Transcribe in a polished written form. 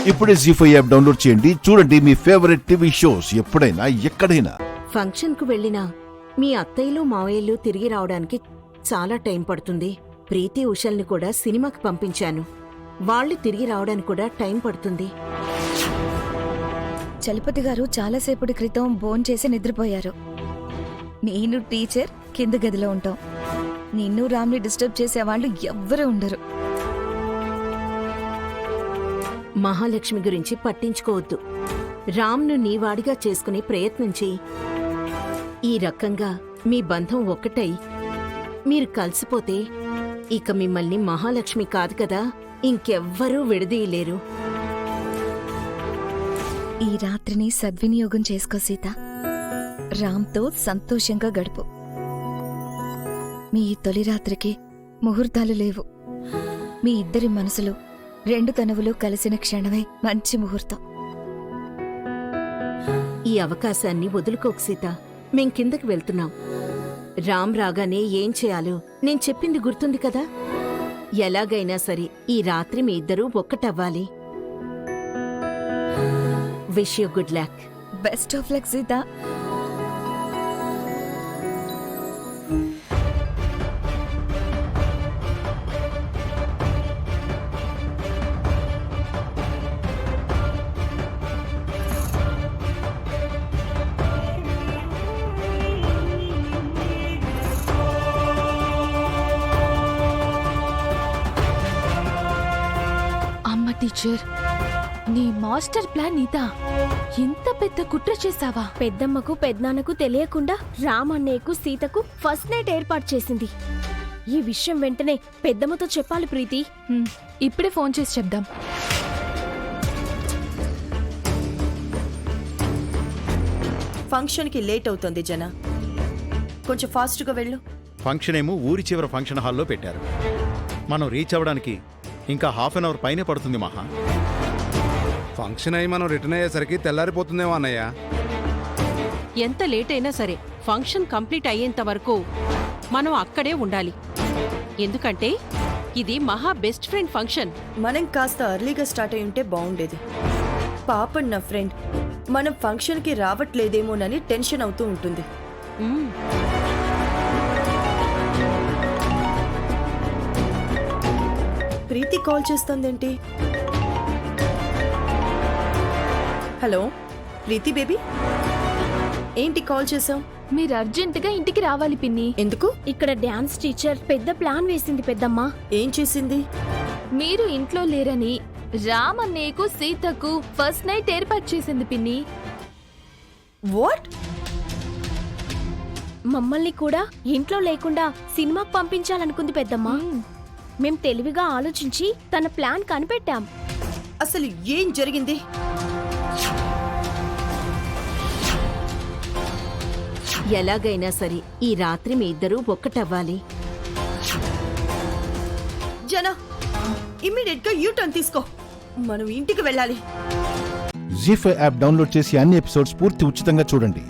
ఇప్పుడే జీ5 app download చేయండి. చూడండి మీ ఫేవరెట్ టీవీ షోస్ ఎప్పుడైనా ఎక్కడైనా. ఫంక్షన్ కు వెళ్ళినా మీ అత్తయ్యలు మావయ్యలు తిరిగి రావడానికి చాలా టైం పడుతుంది. ప్రీతి ఉషల్ని కూడా సినిమాకి పంపించాను. వాళ్ళు తిరిగి రావడానికి కూడా టైం పడుతుంది. చలపతి గారు చాలాసేపటి క్రితం భోంచేసి నిద్రపోయారు. నేను టీచర్ కింద గదిలో ఉంటాం. నిన్ను రామ్ని డిస్టర్బ్ చేసేవాళ్ళు ఎవ్వరూ ఉండరు. మహాలక్ష్మి గురించి పట్టించుకోవద్దు. రామ్ను నీవాడిగా చేసుకునే ప్రయత్నం చెయ్యి. ఈ రకంగా మీ బంధం ఒక్కటై మీరు కలిసిపోతే ఇక మిమ్మల్ని మహాలక్ష్మి కాదు కదా, ఇంకెవ్వరూ విడదీయలేరు. ఈ రాత్రిని సద్వినియోగం చేసుకో సీత. రామ్తో సంతోషంగా గడుపు. మీ తొలి రాత్రికి ముహూర్తాలు లేవు. మీ ఇద్దరి మనసులు రెండు తనువులు కలిసిన క్షణమే మంచి ముహూర్తం. ఈ అవకాశాన్ని వదులుకోకు సీత. మేం కిందకి వెళ్తున్నాం. రామ్ రాగానే ఏం చేయాలో నేను చెప్పింది గుర్తుంది కదా. ఎలాగైనా సరే ఈ రాత్రి మీ ఇద్దరూ ఒక్కటవ్వాలి. Wish you good luck. Best of luck Sita. Teacher, నీ మాస్టర్ ప్లాన్ ఇదా? ఎంత పెద్ద కుట్ర చేశావా? పెద్దమ్మకు పెద్దనాన్నకు తెలియకుండా రామన్నయ్యకు సీతకు ఫస్ట్ నైట్ ఏర్పాటు చేసింది. ఈ విషయం వెంటనే పెద్దమ్మతో చెప్పాలి ప్రీతి. ఇప్పుడే ఫోన్ చేసి చెప్దాం. ఫంక్షన్కి లేట్ అవుతుంది జన, కొంచెం ఫాస్ట్గా వెళ్ళు. ఫంక్షన్ ఏమో ఊరి చివర ఫంక్షన్ హాల్లో పెట్టారు. మనం రీచ్ అవ్వడానికి ఇంకా హాఫ్ అన్ అవర్ పైనే పడుతుంది మహా. ఫంక్షన్ అయి మనం రిటర్న్ అయ్యేసరికి తెల్లారిపోతుందేమో అన్నయ్య. ఎంత లేట్ అయినా సరే ఫంక్షన్ కంప్లీట్ అయ్యేంత వరకు మనం అక్కడే ఉండాలి. ఎందుకంటే ఇది మహా బెస్ట్ ఫ్రెండ్ ఫంక్షన్. మనం కాస్త అర్లీగా స్టార్ట్ అయి ఉంటే బాగుండేది. పాపం నా ఫ్రెండ్ మనం ఫంక్షన్కి రావట్లేదేమోనని టెన్షన్ అవుతూ ఉంటుంది. ప్రీతి కాల్ చేస్తుందేంటి? హలో ప్రీతి బేబీ, ఏంటి కాల్ చేసావు? మీరు అర్జెంటుగా ఇంటికి రావాలి పిన్ని. ఎందుకు? ఇక్కడ డాన్స్ టీచర్ పెద్ద ప్లాన్ వేసింది పెద్దమ్మ. ఏం చేసింది? మీరు ఇంట్లో లేరని రామన్నయ్యకు సీతకు ఫస్ట్ నైట్ ఏర్పాటు చేసింది పిన్ని. వాట్? మమ్మల్ని కూడా ఇంట్లో లేకుండా సినిమాకి పంపించాలనుకుంది పెద్దమ్మ. మేం తెలివిగా ఆలోచించి తన ప్లాన్ కనిపెట్టాం. అసలు ఏం జరిగింది? ఎలాగైనా సరే ఈ రాత్రి మీ ఇద్దరూ ఒక్కటవ్వాలి. జన, ఇమ్మీడియట్ గా యూ టర్న్ తీసుకో. మనం ఇంటికి వెళ్ళాలి. జీ5 యాప్ డౌన్లోడ్ చేసి అన్ని ఎపిసోడ్స్ పూర్తి ఉచితంగా చూడండి.